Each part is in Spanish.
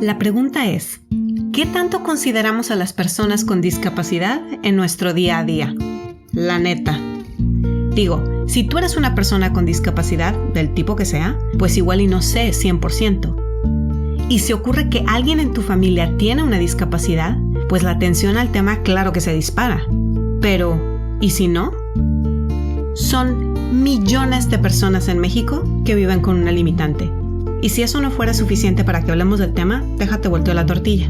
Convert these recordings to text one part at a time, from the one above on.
La pregunta es, ¿qué tanto consideramos a las personas con discapacidad en nuestro día a día? La neta. Digo, si tú eres una persona con discapacidad, del tipo que sea, pues igual y no sé 100%. Y si ocurre que alguien en tu familia tiene una discapacidad, pues la atención al tema claro que se dispara. Pero, ¿y si no? Son millones de personas en México que viven con una limitante. Y si eso no fuera suficiente para que hablemos del tema, déjate volteo la tortilla.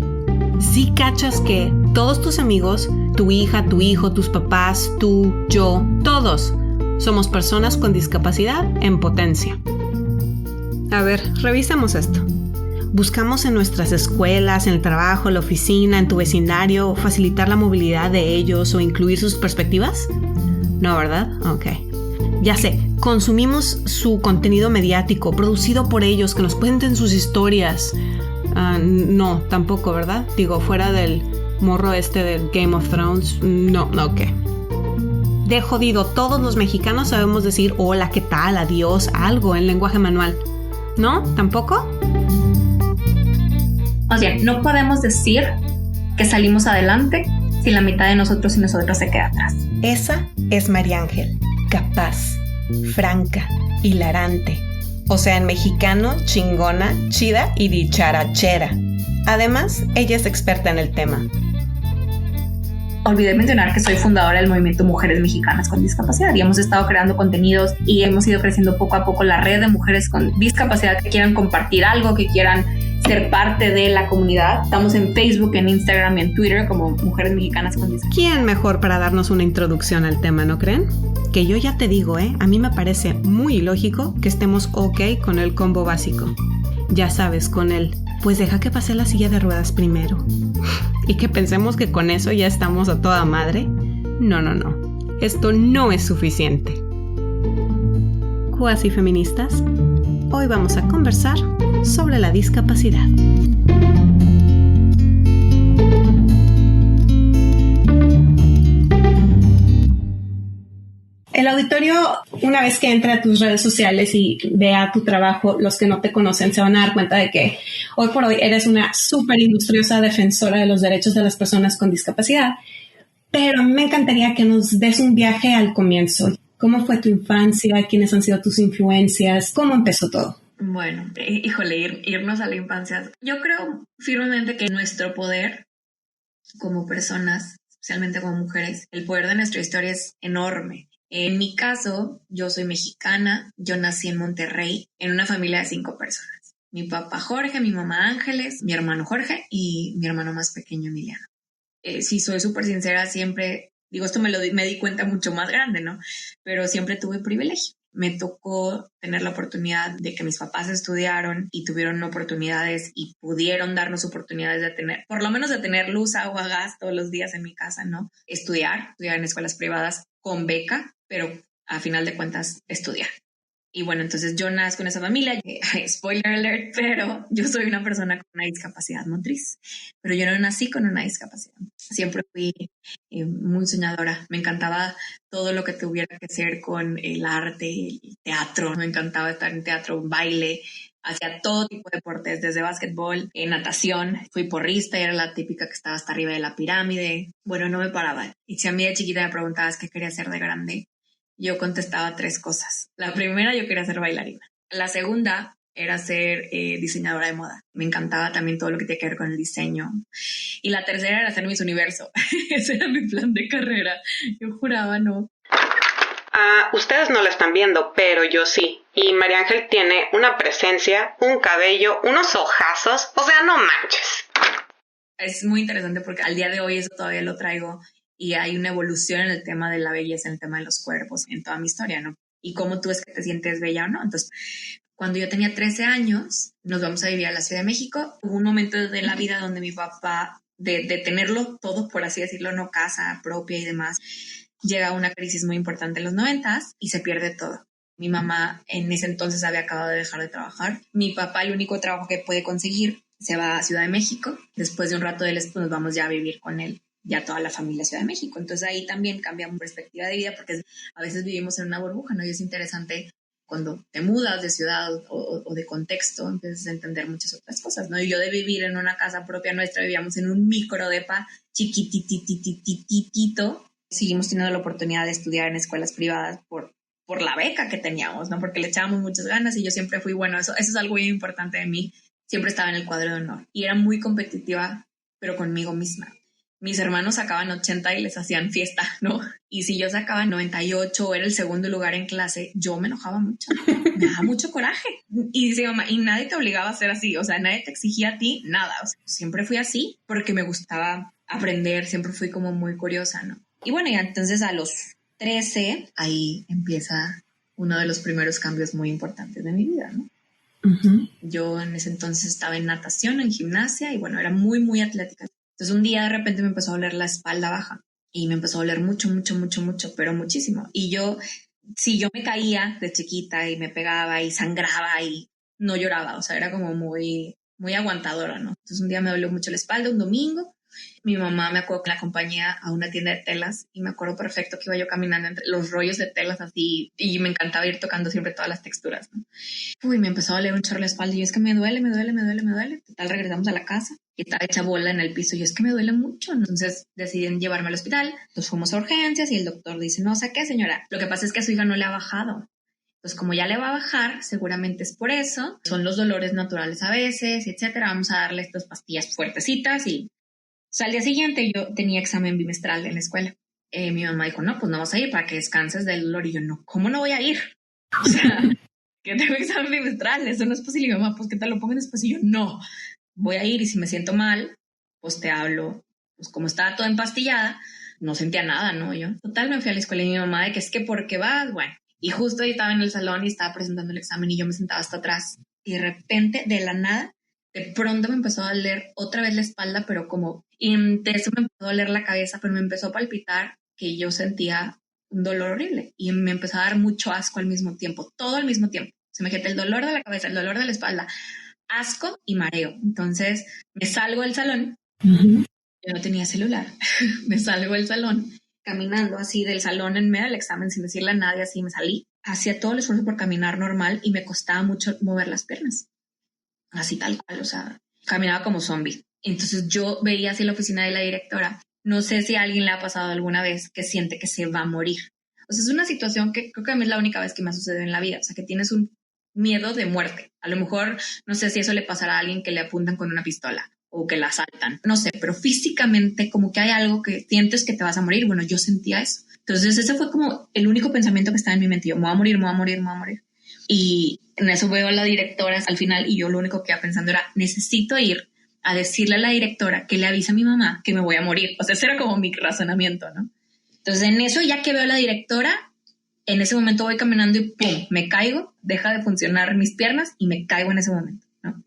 Si cachas que todos tus amigos, tu hija, tu hijo, tus papás, tú, yo, todos somos personas con discapacidad en potencia. A ver, revisemos esto. ¿Buscamos en nuestras escuelas, en el trabajo, en la oficina, en tu vecindario, facilitar la movilidad de ellos o incluir sus perspectivas? No, ¿verdad? Ok. Ya sé, consumimos su contenido mediático, producido por ellos, que nos cuenten sus historias. No, tampoco, ¿verdad? Digo, fuera del morro del Game of Thrones, no, ok. De jodido, todos los mexicanos sabemos decir hola, ¿qué tal? Adiós, algo en lenguaje manual. ¿No? ¿Tampoco? O sea, no podemos decir que salimos adelante si la mitad de nosotros y nosotras se queda atrás. Esa es María Ángel. Capaz, franca, hilarante. O sea, en mexicano, chingona, chida y dicharachera. Además, ella es experta en el tema. Olvidé mencionar que soy fundadora del movimiento Mujeres Mexicanas con Discapacidad y hemos estado creando contenidos y hemos ido creciendo poco a poco la red de mujeres con discapacidad que quieran compartir algo, que quieran ser parte de la comunidad. Estamos en Facebook, en Instagram y en Twitter como Mujeres Mexicanas con Discapacidad. ¿Quién mejor para darnos una introducción al tema, no creen? Que yo ya te digo, a mí me parece muy lógico que estemos ok con el combo básico. Ya sabes, con el, pues deja que pase la silla de ruedas primero. Y que pensemos que con eso ya estamos a toda madre. No. Esto no es suficiente. Cuasi feministas, hoy vamos a conversar sobre la discapacidad. El auditorio, una vez que entre a tus redes sociales y vea tu trabajo, los que no te conocen se van a dar cuenta de que hoy por hoy eres una súper industriosa defensora de los derechos de las personas con discapacidad. Pero a mí me encantaría que nos des un viaje al comienzo. ¿Cómo fue tu infancia? ¿Quiénes han sido tus influencias? ¿Cómo empezó todo? Bueno, irnos a la infancia. Yo creo firmemente que nuestro poder como personas, especialmente como mujeres, el poder de nuestra historia es enorme. En mi caso, yo soy mexicana, yo nací en Monterrey, en una familia de 5 personas. Mi papá Jorge, mi mamá Ángeles, mi hermano Jorge y mi hermano más pequeño Emiliano. Si soy súper sincera, siempre, digo, esto me di cuenta mucho más grande, ¿no? Pero siempre tuve privilegio. Me tocó tener la oportunidad de que mis papás estudiaron y tuvieron oportunidades y pudieron darnos oportunidades de tener, por lo menos de tener luz, agua, gas todos los días en mi casa, ¿no? Estudiar en escuelas privadas con beca, pero a final de cuentas estudiar. Y bueno, entonces yo nazco en esa familia, spoiler alert, pero yo soy una persona con una discapacidad motriz, pero yo no nací con una discapacidad. Siempre fui muy soñadora, me encantaba todo lo que tuviera que hacer con el arte, el teatro, me encantaba estar en teatro, baile, hacía todo tipo de deportes, desde básquetbol, natación, fui porrista y era la típica que estaba hasta arriba de la pirámide. Bueno, no me paraba. Y si a mí de chiquita me preguntabas qué quería hacer de grande, yo contestaba 3 cosas. La primera, yo quería ser bailarina. La segunda era ser diseñadora de moda. Me encantaba también todo lo que tiene que ver con el diseño. Y la tercera era ser Miss Universo. Ese era mi plan de carrera. Yo juraba, no. Ustedes no lo están viendo, pero yo sí. Y María Ángel tiene una presencia, un cabello, unos ojazos. O sea, no manches. Es muy interesante porque al día de hoy eso todavía lo traigo. Y hay una evolución en el tema de la belleza, en el tema de los cuerpos, en toda mi historia, ¿no? Y cómo tú es que te sientes bella o no. Entonces, cuando yo tenía 13 años, nos vamos a vivir a la Ciudad de México. Hubo un momento de la vida donde mi papá, de tenerlo todo, por así decirlo, no casa propia y demás, llega una crisis muy importante en los 90s y se pierde todo. Mi mamá en ese entonces había acabado de dejar de trabajar. Mi papá, el único trabajo que puede conseguir, se va a Ciudad de México. Después de un rato de él, nos vamos ya a vivir con él, ya toda la familia Ciudad de México. Entonces ahí también cambia mi perspectiva de vida porque a veces vivimos en una burbuja, ¿no? Y es interesante cuando te mudas de ciudad o de contexto, empiezas a entender muchas otras cosas, ¿no? Y yo de vivir en una casa propia nuestra, vivíamos en un microdepa chiquitititititito. Seguimos teniendo la oportunidad de estudiar en escuelas privadas por la beca que teníamos, ¿no? Porque le echábamos muchas ganas y yo siempre fui, bueno, eso es algo muy importante de mí. Siempre estaba en el cuadro de honor y era muy competitiva, pero conmigo misma. Mis hermanos sacaban 80 y les hacían fiesta, ¿no? Y si yo sacaba 98 o era el segundo lugar en clase, yo me enojaba mucho. Me daba mucho coraje. Y decía, mamá, y nadie te obligaba a ser así. O sea, nadie te exigía a ti nada. O sea, siempre fui así porque me gustaba aprender. Siempre fui como muy curiosa, ¿no? Y bueno, y entonces a los 13, ahí empieza uno de los primeros cambios muy importantes de mi vida, ¿no? Uh-huh. Yo en ese entonces estaba en natación, en gimnasia, y bueno, era muy, muy atlética. Entonces un día de repente me empezó a doler la espalda baja y me empezó a doler mucho, pero muchísimo. Y yo, si yo me caía de chiquita y me pegaba y sangraba y no lloraba, o sea, era como muy, muy aguantadora, ¿no? Entonces un día me dolió mucho la espalda, un domingo. Mi mamá me acuerdo que la acompañé a una tienda de telas y me acuerdo perfecto que iba yo caminando entre los rollos de telas así y me encantaba ir tocando siempre todas las texturas, ¿no? Uy, me empezó a doler un chorro la espalda y yo, es que me duele. Total, regresamos a la casa y estaba hecha bola en el piso y yo, es que me duele mucho, ¿no? Entonces deciden llevarme al hospital. Entonces fuimos a urgencias y el doctor dice, no sé qué, señora, lo que pasa es que a su hija no le ha bajado. Entonces, como ya le va a bajar, seguramente es por eso. Son los dolores naturales a veces, etcétera. Vamos a darle estas pastillas fuertecitas y... O sea, al día siguiente yo tenía examen bimestral en la escuela. Mi mamá dijo, no, pues no vas a ir para que descanses del dolor. Y yo, no, ¿cómo no voy a ir? O sea, que tengo examen bimestral, eso no es posible. Y mi mamá, pues que te lo pongan después. Y yo, no, voy a ir y si me siento mal, pues te hablo. Pues como estaba toda empastillada, no sentía nada, ¿no? Yo, total, me fui a la escuela y mi mamá de que es que ¿por qué vas? Bueno, y justo ahí estaba en el salón y estaba presentando el examen y yo me sentaba hasta atrás. Y de repente, de la nada, de pronto me empezó a doler otra vez la espalda, pero como... Y de eso me empezó a doler la cabeza, pero me empezó a palpitar que yo sentía un dolor horrible. Y me empezó a dar mucho asco al mismo tiempo, todo al mismo tiempo. Se me quedó el dolor de la cabeza, el dolor de la espalda, asco y mareo. Entonces me salgo del salón. Uh-huh. Yo no tenía celular. Me salgo del salón, caminando así del salón en medio del examen, sin decirle a nadie, así me salí. Hacía todo el esfuerzo por caminar normal y me costaba mucho mover las piernas. Así tal cual, o sea, caminaba como zombie. Entonces yo veía así la oficina de la directora. No sé si a alguien le ha pasado alguna vez que siente que se va a morir. O sea, es una situación que creo que a mí es la única vez que me ha sucedido en la vida. O sea, que tienes un miedo de muerte. A lo mejor, no sé si eso le pasará a alguien que le apuntan con una pistola o que la asaltan. No sé, pero físicamente como que hay algo que sientes que te vas a morir. Bueno, yo sentía eso. Entonces ese fue como el único pensamiento que estaba en mi mente. Yo, me voy a morir. Y en eso veo a la directora al final y yo lo único que iba pensando era, necesito ir a decirle a la directora que le avise a mi mamá que me voy a morir. O sea, ese era como mi razonamiento, ¿no? Entonces, en eso, ya que veo a la directora, en ese momento voy caminando y ¡pum! Me caigo, deja de funcionar mis piernas y me caigo en ese momento, ¿no?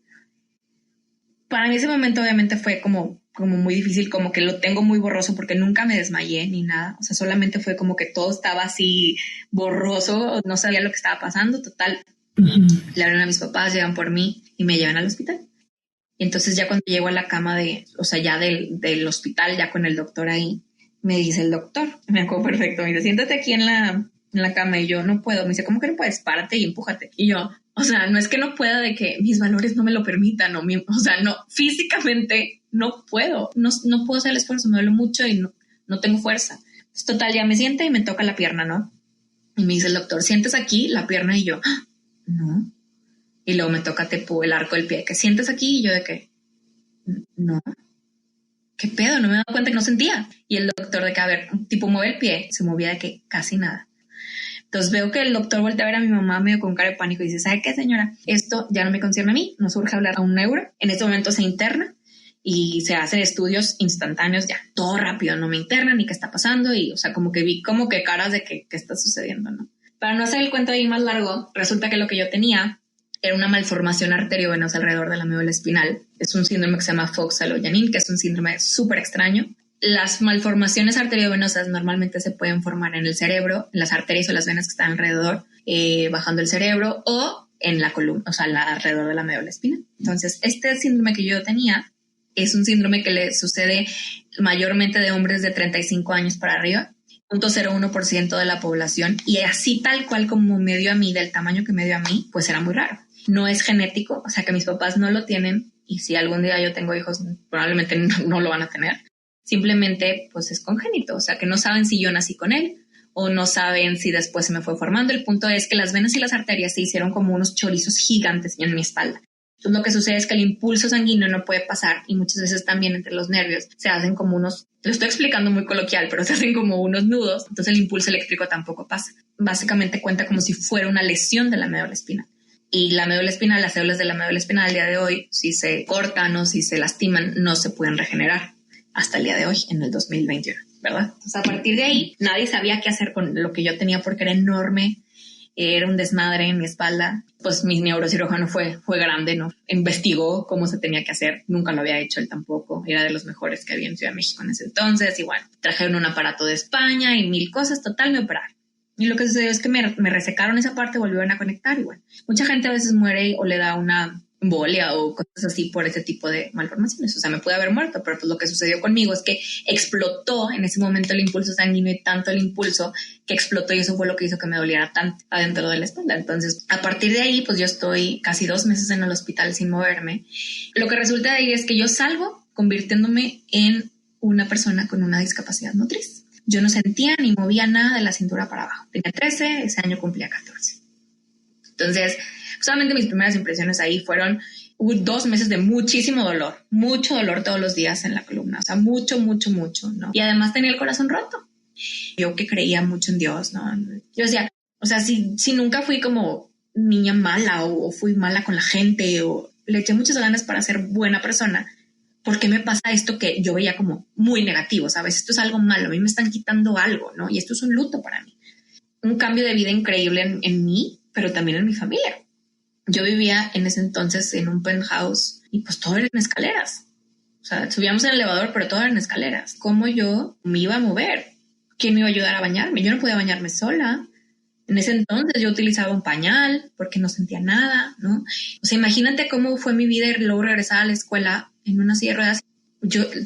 Para mí ese momento obviamente fue como muy difícil, como que lo tengo muy borroso porque nunca me desmayé ni nada. O sea, solamente fue como que todo estaba así borroso, no sabía lo que estaba pasando, total. Uh-huh. Le hablan a mis papás, llegan por mí y me llevan al hospital. Y entonces ya cuando llego a la cama ya del hospital, ya con el doctor ahí, me dice el doctor, me acuerdo perfecto, me dice, siéntate aquí en la cama y yo no puedo. Me dice, ¿cómo que no puedes? Párate y empújate. Y yo, o sea, no es que no pueda de que mis valores no me lo permitan, o sea, no, físicamente no puedo, no puedo hacer el esfuerzo, me duele mucho y no tengo fuerza. Entonces, total, ya me sienta y me toca la pierna, ¿no? Y me dice el doctor, sientes aquí la pierna y yo, ¡ah! No. Y luego me toca el arco del pie, que sientes aquí y yo de que, no. ¿Qué pedo? No me he dado cuenta que no sentía. Y el doctor de que, a ver, tipo mueve el pie, se movía de que casi nada. Entonces veo que el doctor voltea a ver a mi mamá medio con cara de pánico y dice, ¿sabe qué, señora? Esto ya no me concierne a mí, nos urge hablar a un neuro. En este momento se interna y se hacen estudios instantáneos, ya, todo rápido, no me internan ni qué está pasando. Y, o sea, como que vi como que caras de que qué está sucediendo, ¿no? Para no hacer el cuento ahí más largo, resulta que lo que yo tenía era una malformación arteriovenosa alrededor de la médula espinal. Es un síndrome que se llama Fox-Aloyanin, que es un síndrome súper extraño. Las malformaciones arteriovenosas normalmente se pueden formar en el cerebro, en las arterias o las venas que están alrededor, bajando el cerebro, o en la columna, o sea, alrededor de la médula espinal. Entonces, este síndrome que yo tenía es un síndrome que le sucede mayormente de hombres de 35 años para arriba. 0.01% de la población, y así tal cual como me dio a mí, del tamaño que me dio a mí, pues era muy raro. No es genético, o sea que mis papás no lo tienen, y si algún día yo tengo hijos, probablemente no lo van a tener. Simplemente pues es congénito, o sea que no saben si yo nací con él o no saben si después se me fue formando. El punto es que las venas y las arterias se hicieron como unos chorizos gigantes en mi espalda. Entonces lo que sucede es que el impulso sanguíneo no puede pasar, y muchas veces también entre los nervios se hacen como unos, lo estoy explicando muy coloquial, pero se hacen como unos nudos, entonces el impulso eléctrico tampoco pasa. Básicamente cuenta como si fuera una lesión de la médula espinal. Y la médula espinal, las células de la médula espinal al día de hoy, si se cortan o si se lastiman, no se pueden regenerar hasta el día de hoy, en el 2021, ¿verdad? Entonces, a partir de ahí, nadie sabía qué hacer con lo que yo tenía porque era enorme, era un desmadre en mi espalda. Pues mi neurocirujano fue grande, ¿no? Investigó cómo se tenía que hacer, nunca lo había hecho él tampoco, era de los mejores que había en Ciudad de México en ese entonces, y bueno, trajeron un aparato de España y mil cosas, total, me operaron. Y lo que sucedió es que me resecaron esa parte, volvieron a conectar y bueno, mucha gente a veces muere o le da una embolia o cosas así por ese tipo de malformaciones. O sea, me pude haber muerto, pero pues lo que sucedió conmigo es que explotó en ese momento el impulso sanguíneo, y tanto el impulso que explotó, y eso fue lo que hizo que me doliera tanto adentro de la espalda. Entonces, a partir de ahí, pues yo estoy casi 2 meses en el hospital sin moverme. Lo que resulta de ahí es que yo salgo convirtiéndome en una persona con una discapacidad motriz. Yo no sentía ni movía nada de la cintura para abajo. Tenía 13, ese año cumplía 14. Entonces, solamente mis primeras impresiones ahí fueron 2 meses de muchísimo dolor, mucho dolor todos los días en la columna, o sea, mucho, ¿no? Y además tenía el corazón roto. Yo que creía mucho en Dios, ¿no? Yo decía, o sea, si nunca fui como niña mala o fui mala con la gente o le eché muchas ganas para ser buena persona, ¿por qué me pasa esto que yo veía como muy negativo? ¿Sabes? Esto es algo malo, a mí me están quitando algo, ¿no? Y esto es un luto para mí. Un cambio de vida increíble en mí, pero también en mi familia. Yo vivía en ese entonces en un penthouse y pues todo era en escaleras. O sea, subíamos en el elevador, pero todo era en escaleras. ¿Cómo yo me iba a mover? ¿Quién me iba a ayudar a bañarme? Yo no podía bañarme sola. En ese entonces yo utilizaba un pañal porque no sentía nada, ¿no? O sea, imagínate cómo fue mi vida y luego regresar a la escuela en una silla de ruedas.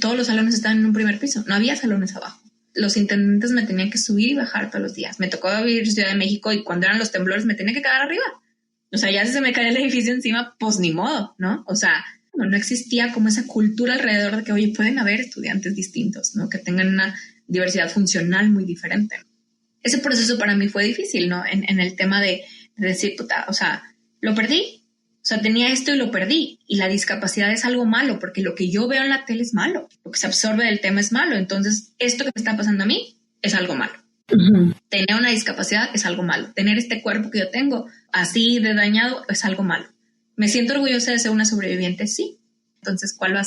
Todos los salones estaban en un primer piso, no había salones abajo. Los intendentes me tenían que subir y bajar todos los días. Me tocó vivir en Ciudad de México y cuando eran los temblores me tenía que quedar arriba. O sea, ya si se me cae el edificio encima, pues ni modo, ¿no? O sea, no existía como esa cultura alrededor de que, oye, pueden haber estudiantes distintos, ¿no? Que tengan una diversidad funcional muy diferente. Ese proceso para mí fue difícil, ¿no? En el tema de decir, puta, o sea, lo perdí. O sea, tenía esto y lo perdí. Y la discapacidad es algo malo, porque lo que yo veo en la tele es malo. Lo que se absorbe del tema es malo. Entonces, esto que me está pasando a mí es algo malo. Uh-huh. Tener una discapacidad es algo malo. Tener este cuerpo que yo tengo así de dañado es algo malo. ¿Me siento orgullosa de ser una sobreviviente? Sí. Entonces, ¿cuál va a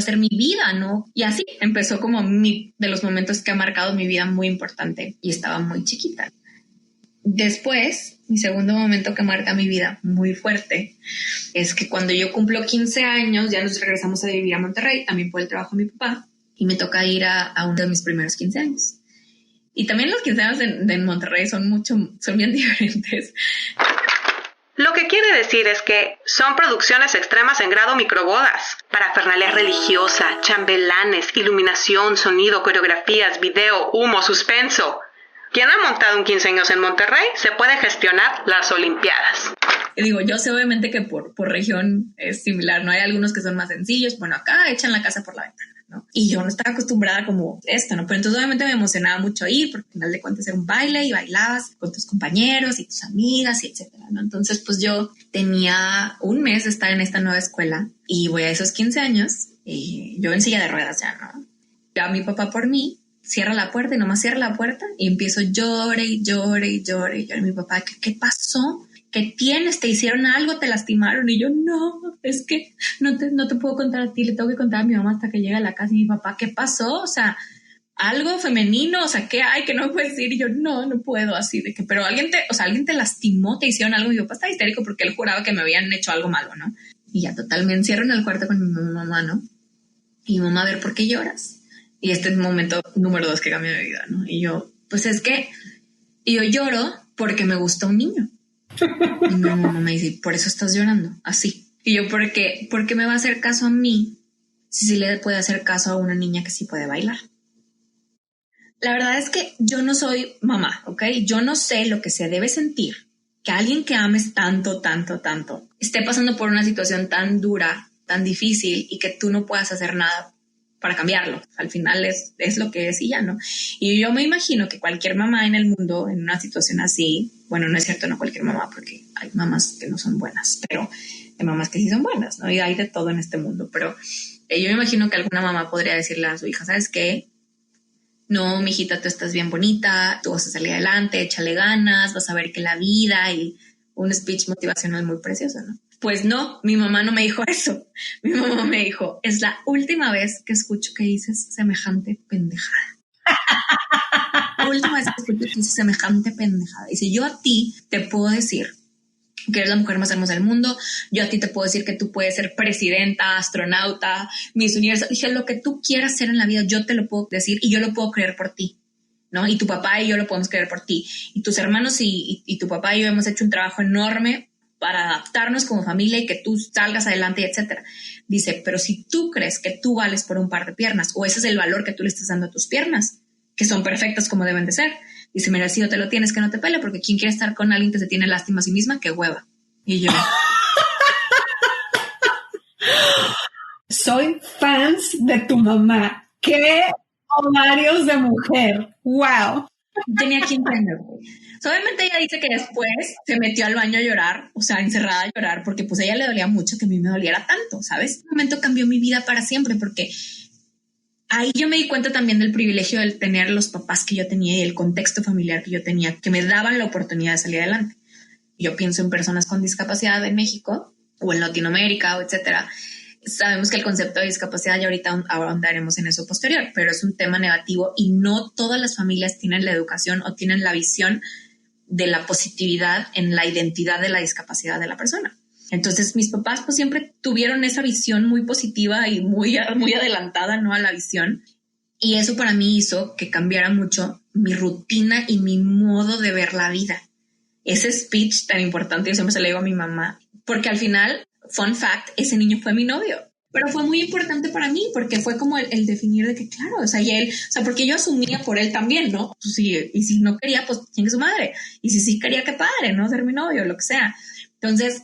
ser mi vida, no? Y así empezó como de los momentos que ha marcado mi vida muy importante, y estaba muy chiquita. Después, mi segundo momento que marca mi vida muy fuerte es que cuando yo cumplo 15 años, ya nos regresamos a vivir a Monterrey, también por el trabajo de mi papá, y me toca ir a uno de mis primeros 15 años. Y también los 15 años de Monterrey son bien diferentes. Lo que quiere decir es que son producciones extremas en grado microbodas. Parafernalia religiosa, chambelanes, iluminación, sonido, coreografías, video, humo, suspenso. Quien ha montado un 15 años en Monterrey se puede gestionar las Olimpiadas. Y digo, yo sé obviamente que por región es similar, ¿no? Hay algunos que son más sencillos. Bueno, acá echan la casa por la ventana, ¿no? Y yo no estaba acostumbrada como esto, ¿no? Pero entonces obviamente me emocionaba mucho ir, porque al final de cuentas era un baile y bailabas con tus compañeros y tus amigas y etcétera, ¿no? Entonces pues yo tenía 1 mes de estar en esta nueva escuela y voy a esos 15 años y yo en silla de ruedas ya, ¿no? Ya mi papá por mí cierra la puerta y nomás cierra la puerta y empiezo llore y mi papá, ¿qué pasó? ¿Qué tienes? ¿Te hicieron algo? ¿Te lastimaron? Y yo, no, es que no te puedo contar a ti, le tengo que contar a mi mamá hasta que llegue a la casa. Y mi papá, ¿qué pasó? O sea, algo femenino, o sea, ¿qué hay que no me puedes decir? Y yo, no puedo, así de que, pero alguien te lastimó, te hicieron algo. Y mi papá está histérico porque él juraba que me habían hecho algo malo, ¿no? Y ya total, me encierro en el cuarto con mi mamá, ¿no? Y mi mamá, a ver, ¿por qué lloras? Y este es el momento número 2 que cambió mi vida, ¿no? Y yo, pues es que yo lloro porque me gusta un niño. Y mi mamá me dice, ¿por eso estás llorando? Así. Y yo, ¿por qué me va a hacer caso a mí si sí le puede hacer caso a una niña que sí puede bailar? La verdad es que yo no soy mamá, ¿ok? Yo no sé lo que se debe sentir que alguien que ames tanto, tanto, tanto, esté pasando por una situación tan dura, tan difícil y que tú no puedas hacer nada para cambiarlo. Al final es lo que es y ya, ¿no? Y yo me imagino que cualquier mamá en el mundo, en una situación así, bueno, no es cierto, no cualquier mamá, porque hay mamás que no son buenas, pero hay mamás que sí son buenas, ¿no? Y hay de todo en este mundo, pero yo me imagino que alguna mamá podría decirle a su hija, ¿sabes qué? No, mijita, tú estás bien bonita, tú vas a salir adelante, échale ganas, vas a ver que la vida, y un speech motivacional muy precioso, ¿no? Pues no, mi mamá no me dijo eso. Mi mamá me dijo, es la última vez que escucho que dices semejante pendejada. La última vez que escucho que dices semejante pendejada. Dice, yo a ti te puedo decir que eres la mujer más hermosa del mundo. Yo a ti te puedo decir que tú puedes ser presidenta, astronauta, Miss Universo. Dije, lo que tú quieras ser en la vida, yo te lo puedo decir y yo lo puedo creer por ti, ¿no? Y tu papá y yo lo podemos creer por ti. Y tus hermanos y tu papá y yo hemos hecho un trabajo enorme para adaptarnos como familia y que tú salgas adelante, etcétera. Dice, pero si tú crees que tú vales por un par de piernas, o ese es el valor que tú le estás dando a tus piernas, que son perfectas como deben de ser, dice, mira, si no te lo tienes, que no te pele, porque ¿quién quiere estar con alguien que se tiene lástima a sí misma? ¡Qué hueva! Y yo... Soy fans de tu mamá. ¡Qué ovarios de mujer! ¡Wow! Tenía 15 años. Obviamente ella dice que después se metió al baño a llorar, o sea, encerrada a llorar, porque pues a ella le dolía mucho que a mí me doliera tanto, ¿sabes? Un momento cambió mi vida para siempre, porque ahí yo me di cuenta también del privilegio de tener los papás que yo tenía y el contexto familiar que yo tenía, que me daban la oportunidad de salir adelante. Yo pienso en personas con discapacidad en México o en Latinoamérica, o etcétera. Sabemos que el concepto de discapacidad, y ahorita ahondaremos en eso posterior, pero es un tema negativo y no todas las familias tienen la educación o tienen la visión de la positividad en la identidad de la discapacidad de la persona. Entonces mis papás pues siempre tuvieron esa visión muy positiva y muy adelantada, ¿no?, a la visión. Y eso para mí hizo que cambiara mucho mi rutina y mi modo de ver la vida. Ese speech tan importante, yo siempre se lo digo a mi mamá, porque al final, fun fact, ese niño fue mi novio. Pero fue muy importante para mí porque fue como el definir de que, claro, o sea, y él, o sea, porque yo asumía por él también, ¿no? Pues sí, y si no quería, pues chingue su madre. Y si sí quería, qué padre, ¿no? Ser mi novio, lo que sea. Entonces,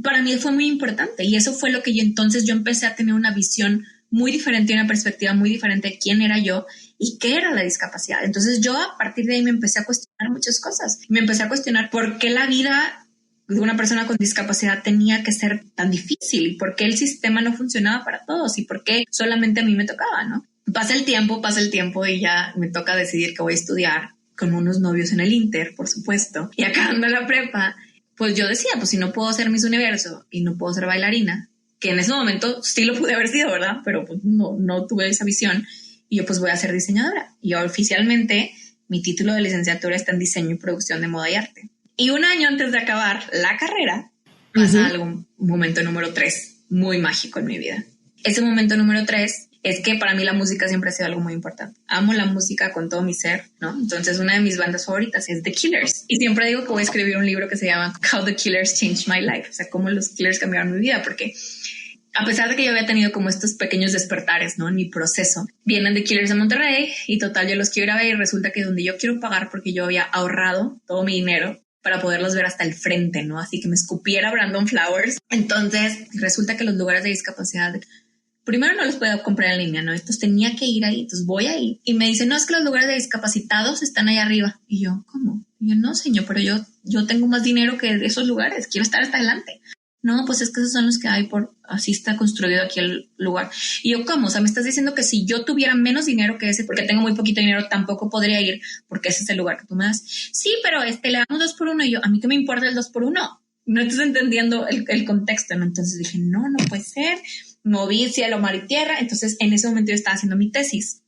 para mí fue muy importante y eso fue lo que yo empecé a tener una visión muy diferente, una perspectiva muy diferente de quién era yo y qué era la discapacidad. Entonces yo a partir de ahí me empecé a cuestionar muchas cosas. Me empecé a cuestionar por qué la vida de una persona con discapacidad tenía que ser tan difícil y por qué el sistema no funcionaba para todos y por qué solamente a mí me tocaba, ¿no? Pasa el tiempo y ya me toca decidir que voy a estudiar con unos novios en el Inter, por supuesto, y acabando la prepa, pues yo decía, pues si no puedo ser Miss Universo y no puedo ser bailarina, que en ese momento sí lo pude haber sido, ¿verdad? Pero pues no tuve esa visión y yo pues voy a ser diseñadora. Y oficialmente mi título de licenciatura está en diseño y producción de moda y arte. Y un año antes de acabar la carrera pasa algún momento número 3 muy mágico en mi vida. Ese momento número 3 es que para mí la música siempre ha sido algo muy importante. Amo la música con todo mi ser, ¿no? Entonces una de mis bandas favoritas es The Killers. Y siempre digo que voy a escribir un libro que se llama How the Killers Changed My Life. O sea, cómo los Killers cambiaron mi vida. Porque a pesar de que yo había tenido como estos pequeños despertares, ¿no?, en mi proceso, vienen The Killers de Monterrey y total yo los quiero ir a ver y resulta que donde yo quiero pagar, porque yo había ahorrado todo mi dinero para poderlos ver hasta el frente, ¿no? Así que me escupiera Brandon Flowers. Entonces resulta que los lugares de discapacidad primero no los podía comprar en línea, ¿no? Entonces tenía que ir ahí, entonces voy ahí. Y me dicen, no, es que los lugares de discapacitados están ahí arriba. Y yo, ¿cómo? Y yo, no, señor, pero yo tengo más dinero que esos lugares, quiero estar hasta adelante. No, pues es que esos son los que hay así está construido aquí el lugar. Y yo, ¿cómo? O sea, me estás diciendo que si yo tuviera menos dinero que ese, porque tengo muy poquito dinero, tampoco podría ir, porque ese es el lugar que tú me das. Sí, pero le damos 2 por 1. Y yo, ¿a mí qué me importa el 2 por 1? No estás entendiendo el contexto, ¿no? Entonces dije, no puede ser. Moví cielo, mar y tierra. Entonces en ese momento yo estaba haciendo mi tesis,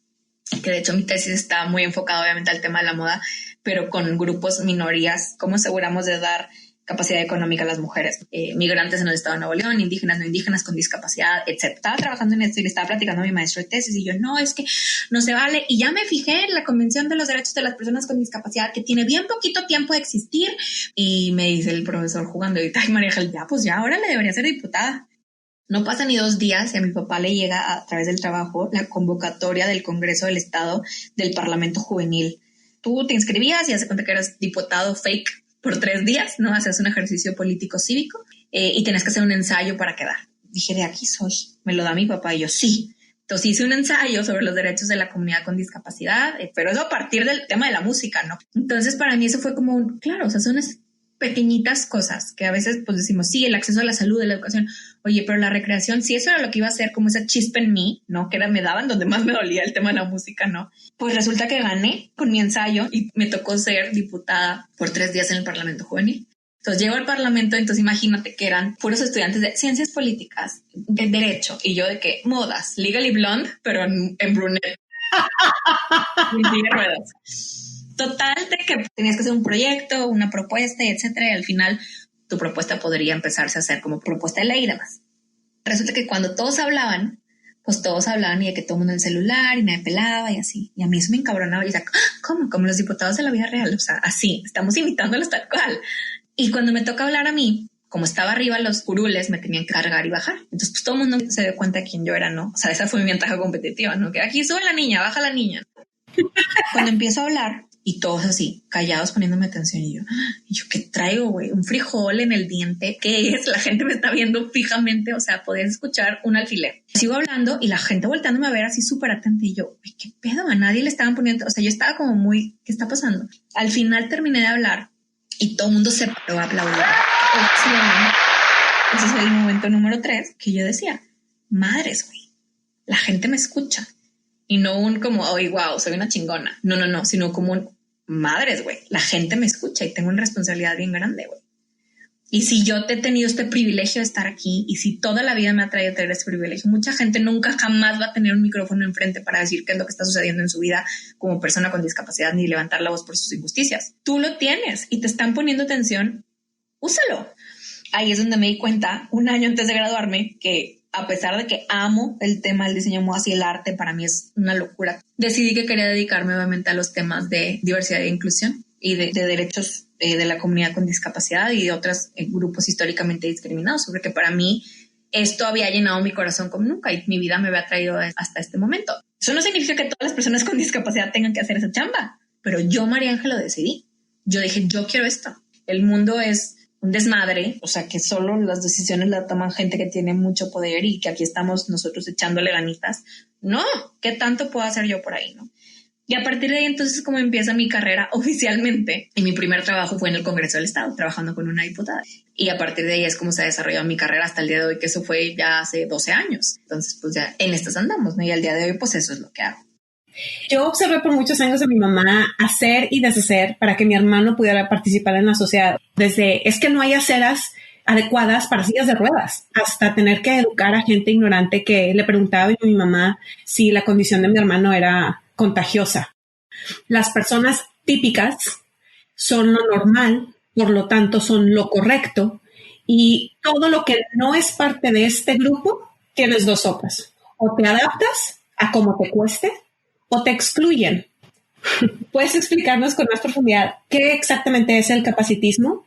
que de hecho mi tesis está muy enfocada obviamente al tema de la moda, pero con grupos, minorías, cómo aseguramos de dar capacidad económica a las mujeres migrantes en el estado de Nuevo León, indígenas, no indígenas, con discapacidad, etc. Estaba trabajando en esto y le estaba platicando a mi maestro de tesis y yo, no, es que no se vale. Y ya me fijé en la Convención de los Derechos de las Personas con Discapacidad, que tiene bien poquito tiempo de existir. Y me dice el profesor jugando, y ay, María Ángel, ya, pues ya, ahora le debería ser diputada. No pasa ni 2 días y a mi papá le llega a través del trabajo la convocatoria del Congreso del Estado del Parlamento Juvenil. Tú te inscribías y hace cuenta que eras diputado fake por 3 días, ¿no? Hacías un ejercicio político cívico y tenías que hacer un ensayo para quedar. Dije, de aquí soy. Me lo da mi papá y yo, sí. Entonces hice un ensayo sobre los derechos de la comunidad con discapacidad, pero eso a partir del tema de la música, ¿no? Entonces para mí eso fue como, claro, o sea, son esas pequeñitas cosas que a veces pues decimos, sí, el acceso a la salud, a la educación, oye, pero la recreación, si eso era lo que iba a ser como esa chispa en mí, ¿no? Que era, me daban donde más me dolía el tema de la música, ¿no? Pues resulta que gané con mi ensayo y me tocó ser diputada por 3 días en el Parlamento Juvenil. Entonces llego al Parlamento, entonces imagínate que eran puros estudiantes de ciencias políticas, de derecho, y yo de que modas, Legally Blonde, pero en brunette. En silla de ruedas. Total, de que tenías que hacer un proyecto, una propuesta, etcétera, y al final tu propuesta podría empezarse a hacer como propuesta de ley y demás. Resulta que cuando todos hablaban, pues todos hablaban y de que todo el mundo en el celular y nadie pelaba y así. Y a mí eso me encabronaba y decía, ¿cómo? Como los diputados de la vida real, o sea, así, estamos imitándolos tal cual. Y cuando me toca hablar a mí, como estaba arriba los curules, me tenían que cargar y bajar. Entonces, pues todo el mundo se dio cuenta de quién yo era, ¿no? O sea, esa fue mi ventaja competitiva, ¿no? Que aquí sube la niña, baja la niña. Cuando empiezo a hablar, y todos así, callados, poniéndome atención, y yo, ¿qué traigo, güey? ¿Un frijol en el diente? ¿Qué es? La gente me está viendo fijamente, o sea, podías escuchar un alfiler. Sigo hablando y la gente volteándome a ver así súper atenta, y yo, ¿qué pedo? A nadie le estaban poniendo, o sea, yo estaba como muy, ¿qué está pasando? Al final terminé de hablar y todo el mundo se paró a aplaudir. Ese es el momento número 3 que yo decía, madres, güey, la gente me escucha. Y no un como, oh, wow, soy una chingona. No, sino como un, madres, güey, la gente me escucha y tengo una responsabilidad bien grande, güey. Y si yo te he tenido este privilegio de estar aquí y si toda la vida me ha traído tener este privilegio, mucha gente nunca jamás va a tener un micrófono enfrente para decir qué es lo que está sucediendo en su vida como persona con discapacidad ni levantar la voz por sus injusticias. Tú lo tienes y te están poniendo atención, úsalo. Ahí es donde me di cuenta, un año antes de graduarme, que a pesar de que amo el tema del diseño de modas y el arte, para mí es una locura. Decidí que quería dedicarme obviamente a los temas de diversidad e inclusión y de derechos de la comunidad con discapacidad y de otros grupos históricamente discriminados, porque para mí esto había llenado mi corazón como nunca y mi vida me había traído hasta este momento. Eso no significa que todas las personas con discapacidad tengan que hacer esa chamba, pero yo, María Ángel, lo decidí. Yo dije, yo quiero esto. El mundo es un desmadre, o sea, que solo las decisiones las toman gente que tiene mucho poder y que aquí estamos nosotros echándole ganitas. No, ¿qué tanto puedo hacer yo por ahí, no? Y a partir de ahí entonces como empieza mi carrera oficialmente y mi primer trabajo fue en el Congreso del Estado, trabajando con una diputada. Y a partir de ahí es como se ha desarrollado mi carrera hasta el día de hoy, que eso fue ya hace 12 años. Entonces pues ya en estas andamos, ¿no? Y al día de hoy pues eso es lo que hago. Yo observé por muchos años a mi mamá hacer y deshacer para que mi hermano pudiera participar en la sociedad. Desde es que no hay aceras adecuadas para sillas de ruedas, hasta tener que educar a gente ignorante que le preguntaba a mi mamá si la condición de mi hermano era contagiosa. Las personas típicas son lo normal, por lo tanto son lo correcto, y todo lo que no es parte de este grupo, tienes 2 sopas. O te adaptas a cómo te cueste, o te excluyen. ¿Puedes explicarnos con más profundidad qué exactamente es el capacitismo?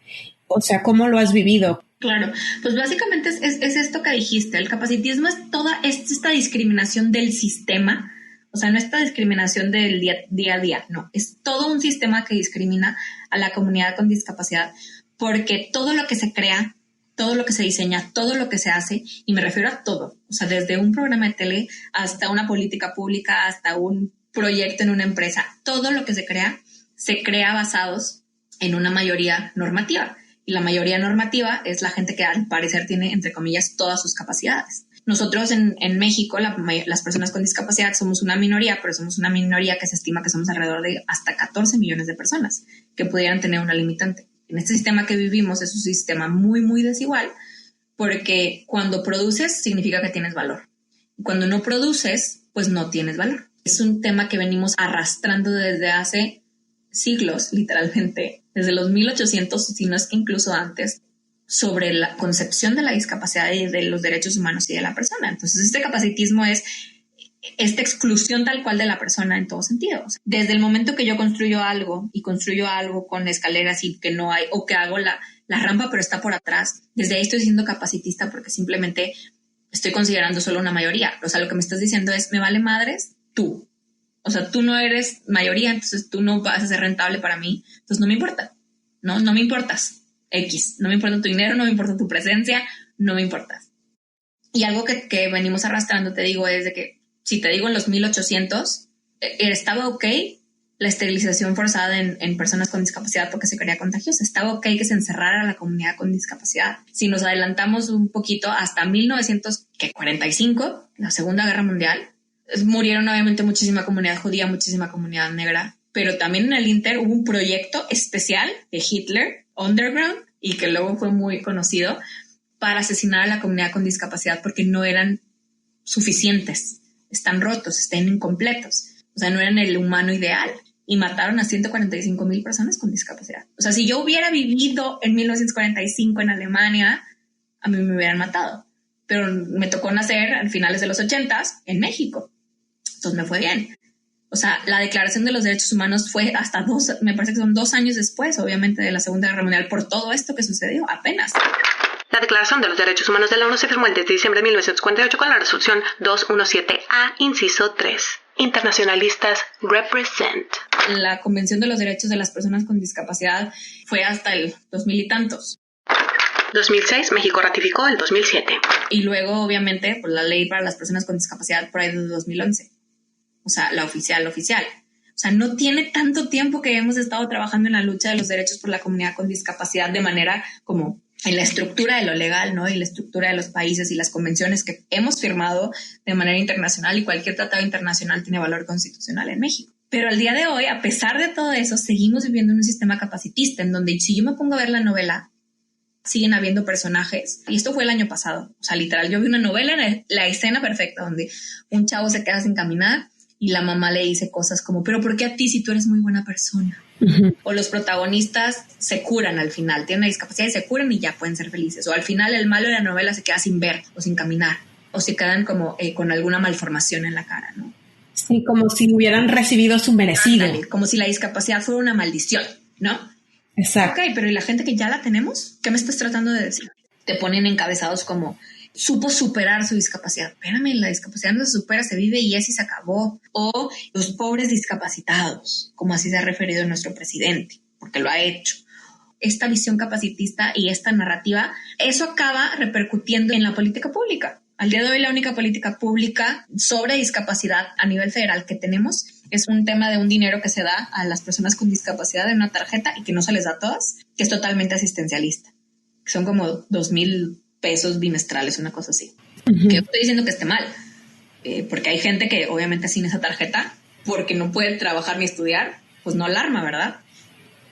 O sea, ¿cómo lo has vivido? Claro, pues básicamente es esto que dijiste. El capacitismo es toda esta discriminación del sistema, o sea, no esta discriminación del día a día, no. Es todo un sistema que discrimina a la comunidad con discapacidad porque todo lo que se crea, todo lo que se diseña, todo lo que se hace, y me refiero a todo, o sea, desde un programa de tele hasta una política pública, hasta un proyecto en una empresa, todo lo que se crea basados en una mayoría normativa. Y la mayoría normativa es la gente que al parecer tiene, entre comillas, todas sus capacidades. Nosotros en México, las personas con discapacidad somos una minoría, pero somos una minoría que se estima que somos alrededor de hasta 14 millones de personas que pudieran tener una limitante. En este sistema que vivimos es un sistema muy, muy desigual porque cuando produces significa que tienes valor. Y cuando no produces, pues no tienes valor. Es un tema que venimos arrastrando desde hace siglos, literalmente, desde los 1800, si no es que incluso antes, sobre la concepción de la discapacidad y de los derechos humanos y de la persona. Entonces, este capacitismo es esta exclusión tal cual de la persona en todos sentidos. Desde el momento que yo construyo algo con escaleras y que no hay, o que hago la rampa pero está por atrás, desde ahí estoy siendo capacitista porque simplemente estoy considerando solo una mayoría. O sea, lo que me estás diciendo es, me vale madres tú. O sea, tú no eres mayoría, entonces tú no vas a ser rentable para mí. Entonces no me importa, no me importas. X, no me importa tu dinero, no me importa tu presencia, no me importas. Y algo que venimos arrastrando, te digo, es de que, si te digo en los 1800, estaba ok la esterilización forzada en personas con discapacidad porque se creía contagiosa. Estaba ok que se encerrara a la comunidad con discapacidad. Si nos adelantamos un poquito hasta 1945, la Segunda Guerra Mundial, murieron obviamente muchísima comunidad judía, muchísima comunidad negra, pero también en el Inter hubo un proyecto especial de Hitler, Underground, y que luego fue muy conocido, para asesinar a la comunidad con discapacidad porque no eran suficientes, están rotos, están incompletos, o sea, no eran el humano ideal, y mataron a 145,000 personas con discapacidad. O sea, si yo hubiera vivido en 1945 en Alemania, a mí me hubieran matado, pero me tocó nacer a finales de los 80s en México, entonces me fue bien. O sea, la Declaración de los Derechos Humanos fue hasta me parece que son 2 años después, obviamente, de la Segunda Guerra Mundial, por todo esto que sucedió, apenas. La Declaración de los Derechos Humanos de la ONU se firmó el 10 de diciembre de 1948 con la resolución 217A, inciso 3. Internacionalistas represent. La Convención de los Derechos de las Personas con Discapacidad fue hasta el 2000 y tantos. 2006, México ratificó el 2007. Y luego, obviamente, pues, la ley para las personas con discapacidad por ahí de 2011. O sea, la oficial. O sea, no tiene tanto tiempo que hemos estado trabajando en la lucha de los derechos por la comunidad con discapacidad de manera como en la estructura de lo legal, ¿no? Y la estructura de los países y las convenciones que hemos firmado de manera internacional, y cualquier tratado internacional tiene valor constitucional en México. Pero al día de hoy, a pesar de todo eso, seguimos viviendo en un sistema capacitista en donde, si yo me pongo a ver la novela, siguen habiendo personajes, y esto fue el año pasado, o sea, literal, yo vi una novela en la escena perfecta donde un chavo se queda sin caminar y la mamá le dice cosas como, pero ¿por qué a ti si tú eres muy buena persona? Uh-huh. O los protagonistas se curan al final, tienen una discapacidad y se curan y ya pueden ser felices. O al final el malo de la novela se queda sin ver o sin caminar, o se quedan como con alguna malformación en la cara, ¿no? Sí, como si hubieran recibido su merecido. Ándale, como si la discapacidad fuera una maldición, ¿no? Exacto. Ok, pero ¿y la gente que ya la tenemos? ¿Qué me estás tratando de decir? Te ponen encabezados como, supo superar su discapacidad. Espérame, la discapacidad no se supera, se vive y así se acabó. O los pobres discapacitados, como así se ha referido nuestro presidente, porque lo ha hecho. Esta visión capacitista y esta narrativa, eso acaba repercutiendo en la política pública. Al día de hoy, la única política pública sobre discapacidad a nivel federal que tenemos es un tema de un dinero que se da a las personas con discapacidad en una tarjeta y que no se les da a todas, que es totalmente asistencialista. Son como 2,000 pesos bimestrales, una cosa así. Uh-huh. Que estoy diciendo que esté mal, porque hay gente que obviamente sin esa tarjeta, porque no puede trabajar ni estudiar, pues no alarma, ¿verdad?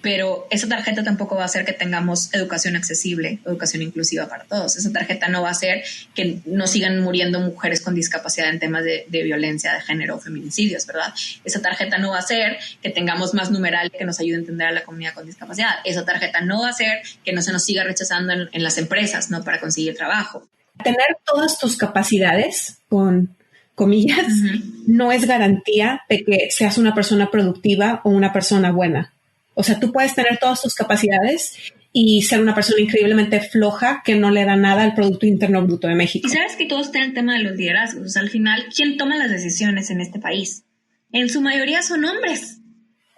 Pero esa tarjeta tampoco va a hacer que tengamos educación accesible, educación inclusiva para todos. Esa tarjeta no va a hacer que no sigan muriendo mujeres con discapacidad en temas de violencia de género o feminicidios, ¿verdad? Esa tarjeta no va a hacer que tengamos más numeral que nos ayude a entender a la comunidad con discapacidad. Esa tarjeta no va a hacer que no se nos siga rechazando en las empresas, ¿no? Para conseguir trabajo. Tener todas tus capacidades, con comillas, uh-huh, no es garantía de que seas una persona productiva o una persona buena. O sea, tú puedes tener todas tus capacidades y ser una persona increíblemente floja que no le da nada al Producto Interno Bruto de México. Y sabes que todo está en el tema de los liderazgos. O sea, al final, ¿quién toma las decisiones en este país? En su mayoría son hombres.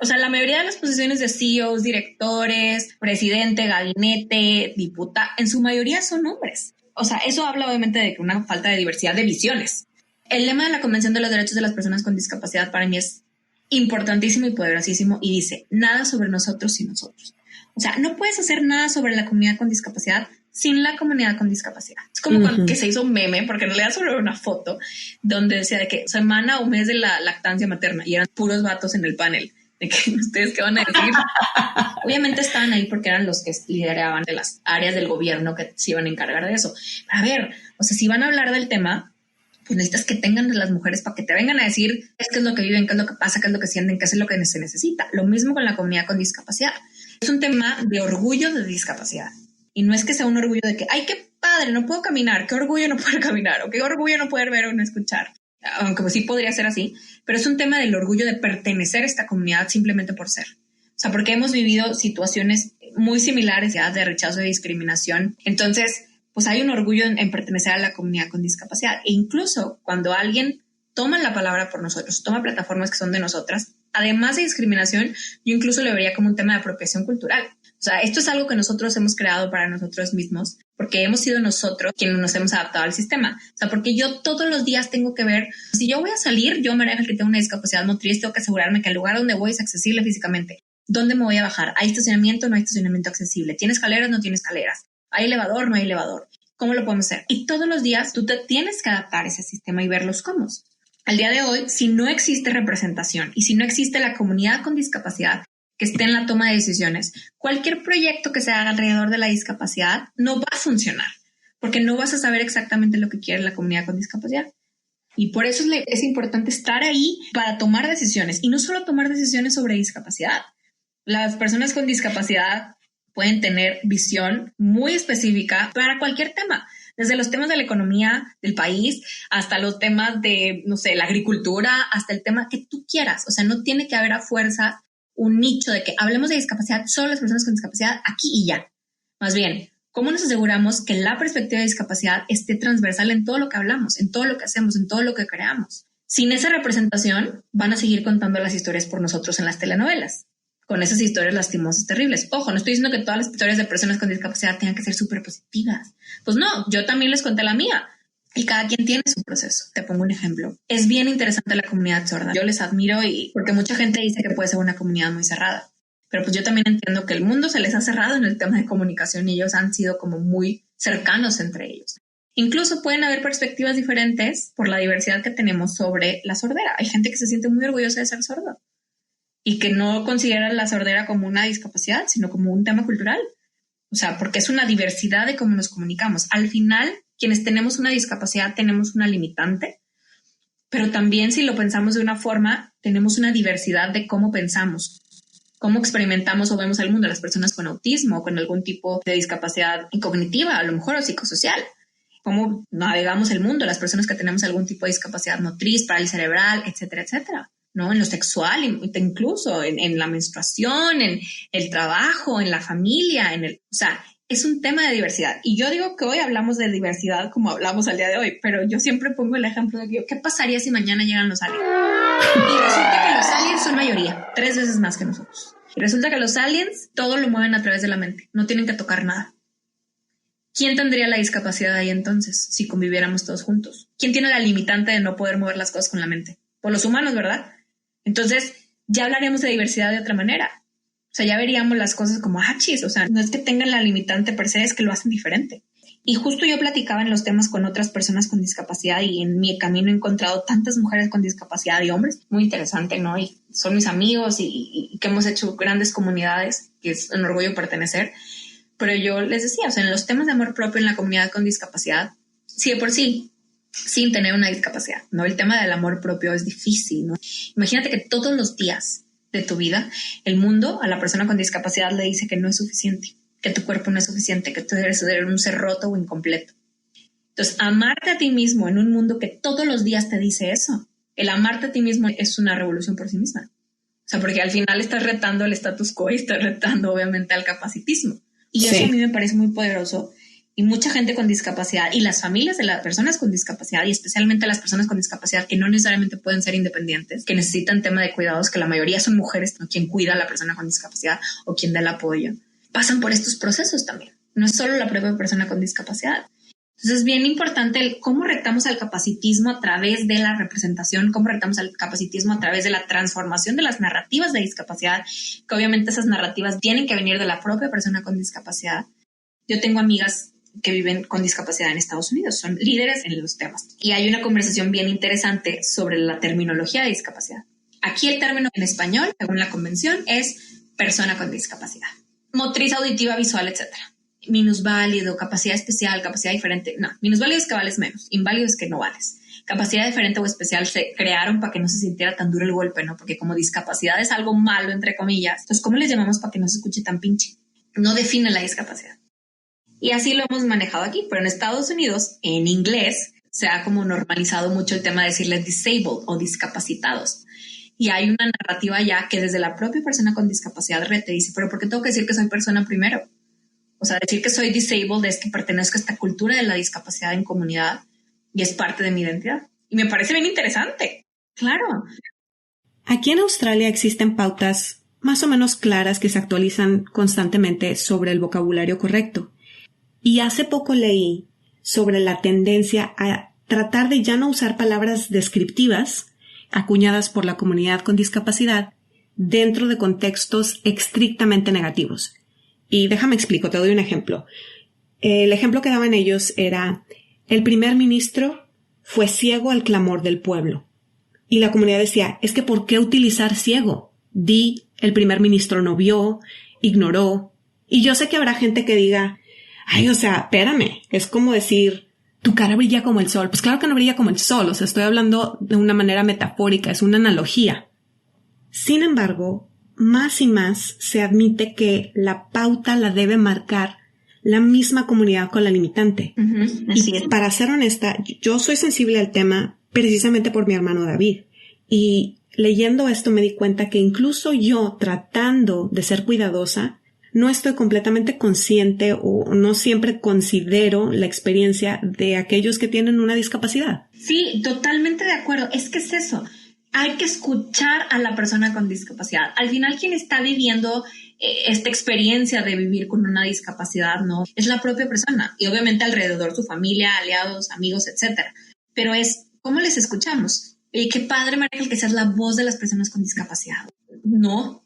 O sea, la mayoría de las posiciones de CEOs, directores, presidente, gabinete, diputado, en su mayoría son hombres. O sea, eso habla obviamente de que una falta de diversidad de visiones. El lema de la Convención de los Derechos de las Personas con Discapacidad para mí es importantísimo y poderosísimo, y dice, nada sobre nosotros sin nosotros. O sea, no puedes hacer nada sobre la comunidad con discapacidad sin la comunidad con discapacidad. Es como uh-huh, cuando que se hizo un meme, porque en realidad sobre una foto donde decía de que semana o mes de la lactancia materna y eran puros vatos en el panel. De que ustedes qué van a decir. Obviamente estaban ahí porque eran los que lideraban de las áreas del gobierno que se iban a encargar de eso. A ver, o sea, si van a hablar del tema, pues necesitas que tengan las mujeres para que te vengan a decir qué es lo que viven, qué es lo que pasa, qué es lo que sienten, qué es lo que se necesita. Lo mismo con la comunidad con discapacidad. Es un tema de orgullo de discapacidad. Y no es que sea un orgullo de que, ay, qué padre, no puedo caminar, qué orgullo no poder caminar, o qué orgullo no poder ver o no escuchar. Aunque pues sí podría ser así, pero es un tema del orgullo de pertenecer a esta comunidad simplemente por ser. O sea, porque hemos vivido situaciones muy similares ya de rechazo y discriminación. Entonces, pues hay un orgullo en pertenecer a la comunidad con discapacidad. E incluso cuando alguien toma la palabra por nosotros, toma plataformas que son de nosotras, además de discriminación, yo incluso lo vería como un tema de apropiación cultural. O sea, esto es algo que nosotros hemos creado para nosotros mismos, porque hemos sido nosotros quienes nos hemos adaptado al sistema. O sea, porque yo todos los días tengo que ver, si yo voy a salir, yo, María Ángel, que tengo una discapacidad motriz, tengo que asegurarme que el lugar donde voy es accesible físicamente. ¿Dónde me voy a bajar? ¿Hay estacionamiento o no hay estacionamiento accesible? ¿Tiene escaleras o no tiene escaleras? ¿Hay elevador o no hay elevador? ¿Cómo lo podemos hacer? Y todos los días tú te tienes que adaptar a ese sistema y ver los cómo. Al día de hoy, si no existe representación y si no existe la comunidad con discapacidad que esté en la toma de decisiones, cualquier proyecto que se haga alrededor de la discapacidad no va a funcionar, porque no vas a saber exactamente lo que quiere la comunidad con discapacidad. Y por eso es importante estar ahí para tomar decisiones, y no solo tomar decisiones sobre discapacidad. Las personas con discapacidad pueden tener visión muy específica para cualquier tema, desde los temas de la economía del país hasta los temas de, no sé, la agricultura, hasta el tema que tú quieras. O sea, no tiene que haber a fuerza un nicho de que hablemos de discapacidad, solo las personas con discapacidad aquí y ya. Más bien, ¿cómo nos aseguramos que la perspectiva de discapacidad esté transversal en todo lo que hablamos, en todo lo que hacemos, en todo lo que creamos? Sin esa representación, van a seguir contando las historias por nosotros en las telenovelas, con esas historias lastimosas, terribles. Ojo, no estoy diciendo que todas las historias de personas con discapacidad tengan que ser súper positivas. Pues no, yo también les conté la mía. Y cada quien tiene su proceso. Te pongo un ejemplo. Es bien interesante la comunidad sorda. Yo les admiro porque mucha gente dice que puede ser una comunidad muy cerrada. Pero pues yo también entiendo que el mundo se les ha cerrado en el tema de comunicación y ellos han sido como muy cercanos entre ellos. Incluso pueden haber perspectivas diferentes por la diversidad que tenemos sobre la sordera. Hay gente que se siente muy orgullosa de ser sordo y que no considera la sordera como una discapacidad, sino como un tema cultural. O sea, porque es una diversidad de cómo nos comunicamos. Al final, quienes tenemos una discapacidad tenemos una limitante, pero también si lo pensamos de una forma, tenemos una diversidad de cómo pensamos, cómo experimentamos o vemos el mundo, las personas con autismo o con algún tipo de discapacidad cognitiva, a lo mejor, o psicosocial. Cómo navegamos el mundo, las personas que tenemos algún tipo de discapacidad motriz, parálisis cerebral, etcétera, etcétera. ¿No? En lo sexual, incluso en la menstruación, en el trabajo, en la familia, o sea, es un tema de diversidad. Y yo digo que hoy hablamos de diversidad como hablamos al día de hoy, pero yo siempre pongo el ejemplo de que, ¿qué pasaría si mañana llegan los aliens? Y resulta que los aliens son mayoría, 3 veces más que nosotros. Y resulta que los aliens todo lo mueven a través de la mente, no tienen que tocar nada. ¿Quién tendría la discapacidad ahí entonces si conviviéramos todos juntos? ¿Quién tiene la limitante de no poder mover las cosas con la mente? Pues los humanos, ¿verdad? Entonces ya hablaríamos de diversidad de otra manera. O sea, ya veríamos las cosas como chis. O sea, no es que tengan la limitante per se, es que lo hacen diferente. Y justo yo platicaba en los temas con otras personas con discapacidad y en mi camino he encontrado tantas mujeres con discapacidad y hombres. Muy interesante, ¿no? Y son mis amigos y que hemos hecho grandes comunidades, que es un orgullo pertenecer. Pero yo les decía, o sea, en los temas de amor propio en la comunidad con discapacidad, sí de por sí, sin tener una discapacidad, ¿no? El tema del amor propio es difícil, ¿no? Imagínate que todos los días de tu vida, el mundo a la persona con discapacidad le dice que no es suficiente, que tu cuerpo no es suficiente, que tú eres un ser roto o incompleto. Entonces, amarte a ti mismo en un mundo que todos los días te dice eso, el amarte a ti mismo es una revolución por sí misma. O sea, porque al final estás retando el status quo y estás retando, obviamente, al capacitismo. Y eso a mí me parece muy poderoso. Y mucha gente con discapacidad y las familias de las personas con discapacidad y especialmente las personas con discapacidad que no necesariamente pueden ser independientes, que necesitan tema de cuidados, que la mayoría son mujeres, ¿no? Quien cuida a la persona con discapacidad o quien da el apoyo, pasan por estos procesos también. No es solo la propia persona con discapacidad. Entonces es bien importante cómo retamos al capacitismo a través de la representación, cómo retamos al capacitismo a través de la transformación de las narrativas de discapacidad, que obviamente esas narrativas tienen que venir de la propia persona con discapacidad. Yo tengo amigas que viven con discapacidad en Estados Unidos, son líderes en los temas. Y hay una conversación bien interesante sobre la terminología de discapacidad. Aquí el término en español, según la convención, es persona con discapacidad. Motriz, auditiva, visual, etc. Minusválido, capacidad especial, capacidad diferente. No, minusválido es que vales menos, inválido es que no vales. Capacidad diferente o especial se crearon para que no se sintiera tan duro el golpe, ¿no? Porque como discapacidad es algo malo, entre comillas. Entonces, ¿cómo les llamamos para que no se escuche tan pinche? No define la discapacidad. Y así lo hemos manejado aquí, pero en Estados Unidos, en inglés, se ha como normalizado mucho el tema de decirles disabled o discapacitados. Y hay una narrativa ya que desde la propia persona con discapacidad te dice, pero ¿por qué tengo que decir que soy persona primero? O sea, decir que soy disabled es que pertenezco a esta cultura de la discapacidad en comunidad y es parte de mi identidad. Y me parece bien interesante. Claro. Aquí en Australia existen pautas más o menos claras que se actualizan constantemente sobre el vocabulario correcto. Y hace poco leí sobre la tendencia a tratar de ya no usar palabras descriptivas acuñadas por la comunidad con discapacidad dentro de contextos estrictamente negativos. Y déjame explico, te doy un ejemplo. El ejemplo que daban ellos era: el primer ministro fue ciego al clamor del pueblo. Y la comunidad decía, es que ¿por qué utilizar ciego? Di, el primer ministro no vio, ignoró. Y yo sé que habrá gente que diga, ay, o sea, espérame, es como decir, tu cara brilla como el sol. Pues claro que no brilla como el sol, o sea, estoy hablando de una manera metafórica, es una analogía. Sin embargo, más y más se admite que la pauta la debe marcar la misma comunidad con la limitante. Así y es. Para ser honesta, yo soy sensible al tema precisamente por mi hermano David. Y leyendo esto me di cuenta que incluso yo, tratando de ser cuidadosa, no estoy completamente consciente o no siempre considero la experiencia de aquellos que tienen una discapacidad. Sí, totalmente de acuerdo. Es que es eso. Hay que escuchar a la persona con discapacidad. Al final, quien está viviendo esta experiencia de vivir con una discapacidad, ¿no? Es la propia persona. Y obviamente alrededor su familia, aliados, amigos, etcétera. Pero es, ¿cómo les escuchamos? Qué padre, María, que seas la voz de las personas con discapacidad. No.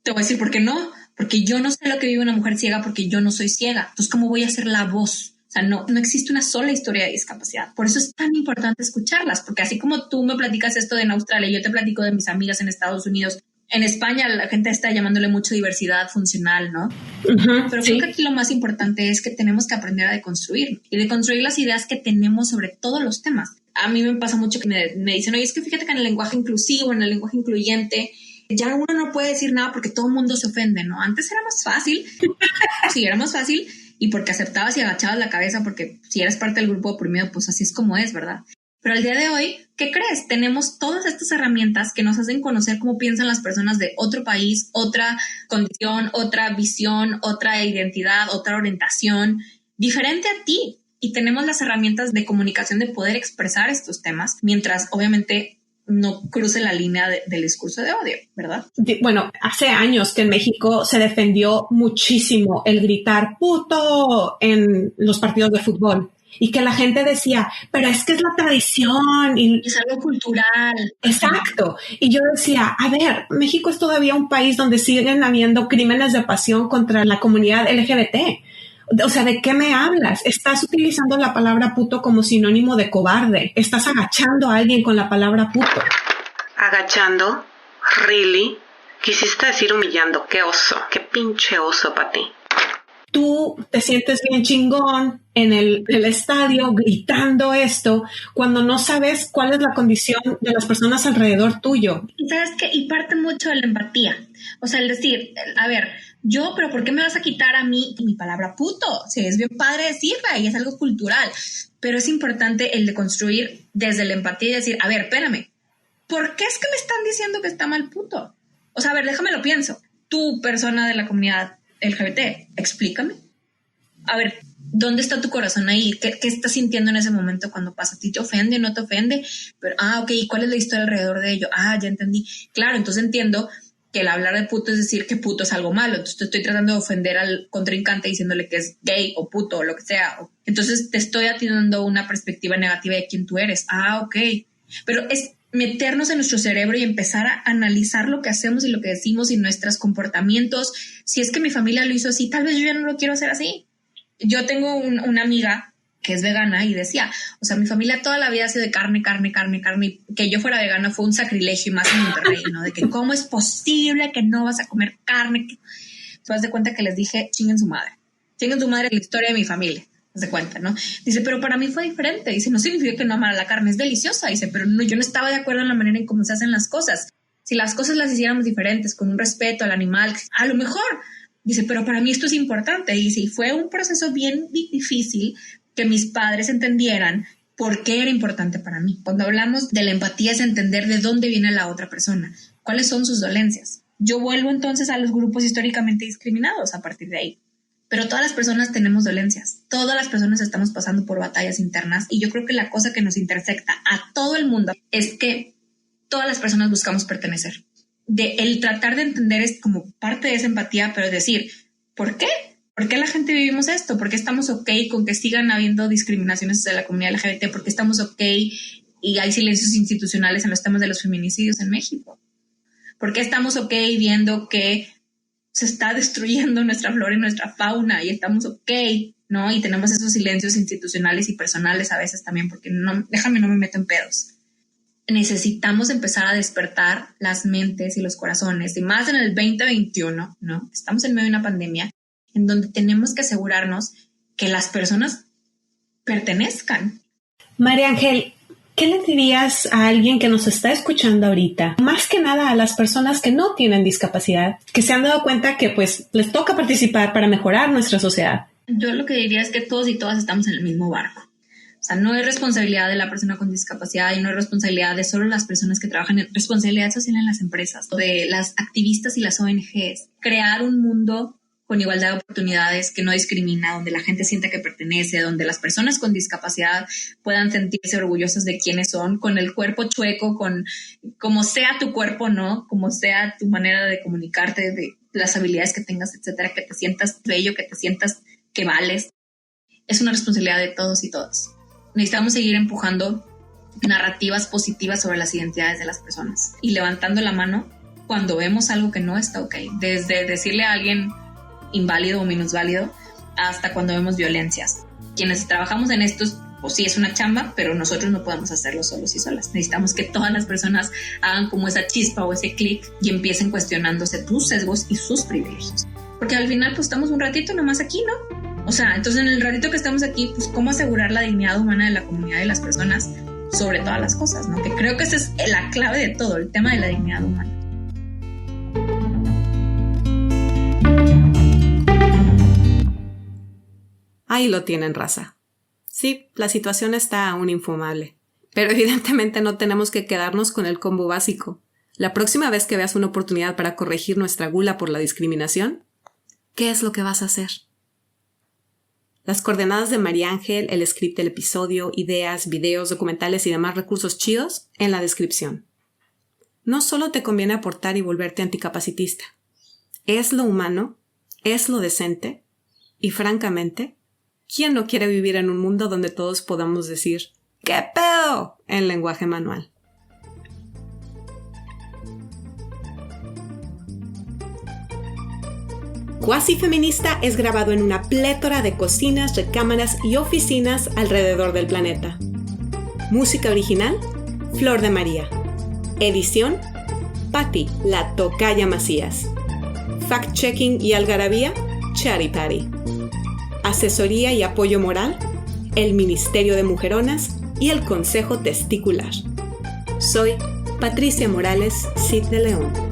Te voy a decir por qué no. Porque yo no sé lo que vive una mujer ciega porque yo no soy ciega. Entonces, ¿cómo voy a ser la voz? O sea, no existe una sola historia de discapacidad. Por eso es tan importante escucharlas, porque así como tú me platicas esto de en Australia, yo te platico de mis amigas en Estados Unidos, en España la gente está llamándole mucho diversidad funcional, ¿no? Pero sí. creo que aquí lo más importante es que tenemos que aprender a deconstruir y deconstruir las ideas que tenemos sobre todos los temas. A mí me pasa mucho que me dicen, oye, es que fíjate que en el lenguaje inclusivo, en el lenguaje incluyente, ya uno no puede decir nada porque todo el mundo se ofende, ¿no? Antes era más fácil, sí, era más fácil, y porque aceptabas y agachabas la cabeza, porque si eres parte del grupo oprimido, pues así es como es, ¿verdad? Pero al día de hoy, ¿qué crees? Tenemos todas estas herramientas que nos hacen conocer cómo piensan las personas de otro país, otra condición, otra visión, otra identidad, otra orientación, diferente a ti. Y tenemos las herramientas de comunicación de poder expresar estos temas, mientras obviamente no cruce la línea del discurso de odio, ¿verdad? Bueno, hace años que en México se defendió muchísimo el gritar puto en los partidos de fútbol y que la gente decía, pero es que es la tradición. Y es algo cultural. Exacto. Y yo decía, a ver, México es todavía un país donde siguen habiendo crímenes de pasión contra la comunidad LGBT. O sea, ¿de qué me hablas? Estás utilizando la palabra puto como sinónimo de cobarde. Estás agachando a alguien con la palabra puto. ¿Agachando? ¿Really? Quisiste decir humillando. ¡Qué oso! ¡Qué pinche oso para ti! Tú te sientes bien chingón en el estadio gritando esto cuando no sabes cuál es la condición de las personas alrededor tuyo. Y sabes que, y parte mucho de la empatía. O sea, el decir, a ver, yo, pero ¿por qué me vas a quitar a mí mi palabra puto? Sí, es bien padre decirla y es algo cultural, pero es importante el de construir desde la empatía y decir, a ver, espérame, ¿por qué es que me están diciendo que está mal puto? O sea, a ver, déjame lo pienso. Tú, persona de la comunidad LGBT, explícame. A ver, ¿dónde está tu corazón ahí? ¿Qué estás sintiendo en ese momento cuando pasa? ¿A ti te ofende, no te ofende? Pero, ok, ¿y cuál es la historia alrededor de ello? Ya entendí. Claro, entonces entiendo que el hablar de puto es decir que puto es algo malo. Entonces te estoy tratando de ofender al contrincante diciéndole que es gay o puto o lo que sea. Entonces te estoy dando una perspectiva negativa de quién tú eres. Ok. Pero es meternos en nuestro cerebro y empezar a analizar lo que hacemos y lo que decimos y nuestros comportamientos. Si es que mi familia lo hizo así, tal vez yo ya no lo quiero hacer así. Yo tengo una amiga que es vegana y decía, o sea, mi familia toda la vida ha sido de carne, y que yo fuera vegana fue un sacrilegio y más en Monterrey, ¿no? De que cómo es posible que no vas a comer carne. Te das de cuenta que les dije, chinguen su madre la historia de mi familia. Te das cuenta, ¿no? Dice, pero para mí fue diferente. Dice, no significa que no amara la carne, es deliciosa. Dice, pero no, yo no estaba de acuerdo en la manera en cómo se hacen las cosas. Si las cosas las hiciéramos diferentes, con un respeto al animal, a lo mejor. Dice, pero para mí esto es importante. Dice, y fue un proceso bien difícil que mis padres entendieran por qué era importante para mí. Cuando hablamos de la empatía es entender de dónde viene la otra persona, cuáles son sus dolencias. Yo vuelvo entonces a los grupos históricamente discriminados a partir de ahí. pero todas las personas tenemos dolencias, todas las personas estamos pasando por batallas internas y yo creo que la cosa que nos intersecta a todo el mundo es que todas las personas buscamos pertenecer. El tratar de entender es como parte de esa empatía, pero decir, ¿por qué? ¿Por qué la gente vivimos esto? ¿Por qué estamos ok con que sigan habiendo discriminaciones de la comunidad LGBT? ¿Por qué estamos ok y hay silencios institucionales en los temas de los feminicidios en México? ¿Por qué estamos ok viendo que se está destruyendo nuestra flora y nuestra fauna y estamos ok, ¿no? Y tenemos esos silencios institucionales y personales a veces también, porque no me meto en pedos. Necesitamos empezar a despertar las mentes y los corazones, y más en el 2021, ¿no? Estamos en medio de una pandemia en donde tenemos que asegurarnos que las personas pertenezcan. María Ángel, ¿qué le dirías a alguien que nos está escuchando ahorita? Más que nada a las personas que no tienen discapacidad, que se han dado cuenta que pues les toca participar para mejorar nuestra sociedad. Yo lo que diría es que todos y todas estamos en el mismo barco. O sea, no es responsabilidad de la persona con discapacidad y no es responsabilidad de solo las personas que trabajan, es responsabilidad social en las empresas, de las activistas y las ONGs. Crear un mundo con igualdad de oportunidades, que no discrimina, donde la gente sienta que pertenece, donde las personas con discapacidad puedan sentirse orgullosas de quiénes son, con el cuerpo chueco, con como sea tu cuerpo, ¿no? Como sea tu manera de comunicarte, de las habilidades que tengas, etcétera, que te sientas bello, que te sientas que vales. Es una responsabilidad de todos y todas. Necesitamos seguir empujando narrativas positivas sobre las identidades de las personas y levantando la mano cuando vemos algo que no está ok. Desde decirle a alguien inválido o minusválido hasta cuando vemos violencias. Quienes trabajamos en esto, pues sí es una chamba, pero nosotros no podemos hacerlo solos y solas. Necesitamos que todas las personas hagan como esa chispa o ese clic y empiecen cuestionándose sus sesgos y sus privilegios. Porque al final pues estamos un ratito nomás aquí, ¿no? O sea, entonces en el ratito que estamos aquí, pues cómo asegurar la dignidad humana de la comunidad y las personas sobre todas las cosas, ¿no? Que creo que esa es la clave de todo, el tema de la dignidad humana. Ahí lo tienen, raza. Sí, la situación está aún infumable, pero evidentemente no tenemos que quedarnos con el combo básico. La próxima vez que veas una oportunidad para corregir nuestra gula por la discriminación, ¿qué es lo que vas a hacer? Las coordenadas de María Ángel, el script del episodio, ideas, videos, documentales y demás recursos chidos en la descripción. No solo te conviene aportar y volverte anticapacitista. Es lo humano, es lo decente y, francamente, ¿quién no quiere vivir en un mundo donde todos podamos decir ¡qué pedo! En lenguaje manual? Cuasi Feminista es grabado en una plétora de cocinas, recámaras y oficinas alrededor del planeta. Música original, Flor de María. Edición, Patti, la tocaya Macías. Fact-checking y algarabía, Chari Pari. Asesoría y apoyo moral, el Ministerio de Mujeronas y el Consejo Testicular. Soy Patricia Morales Cid de León.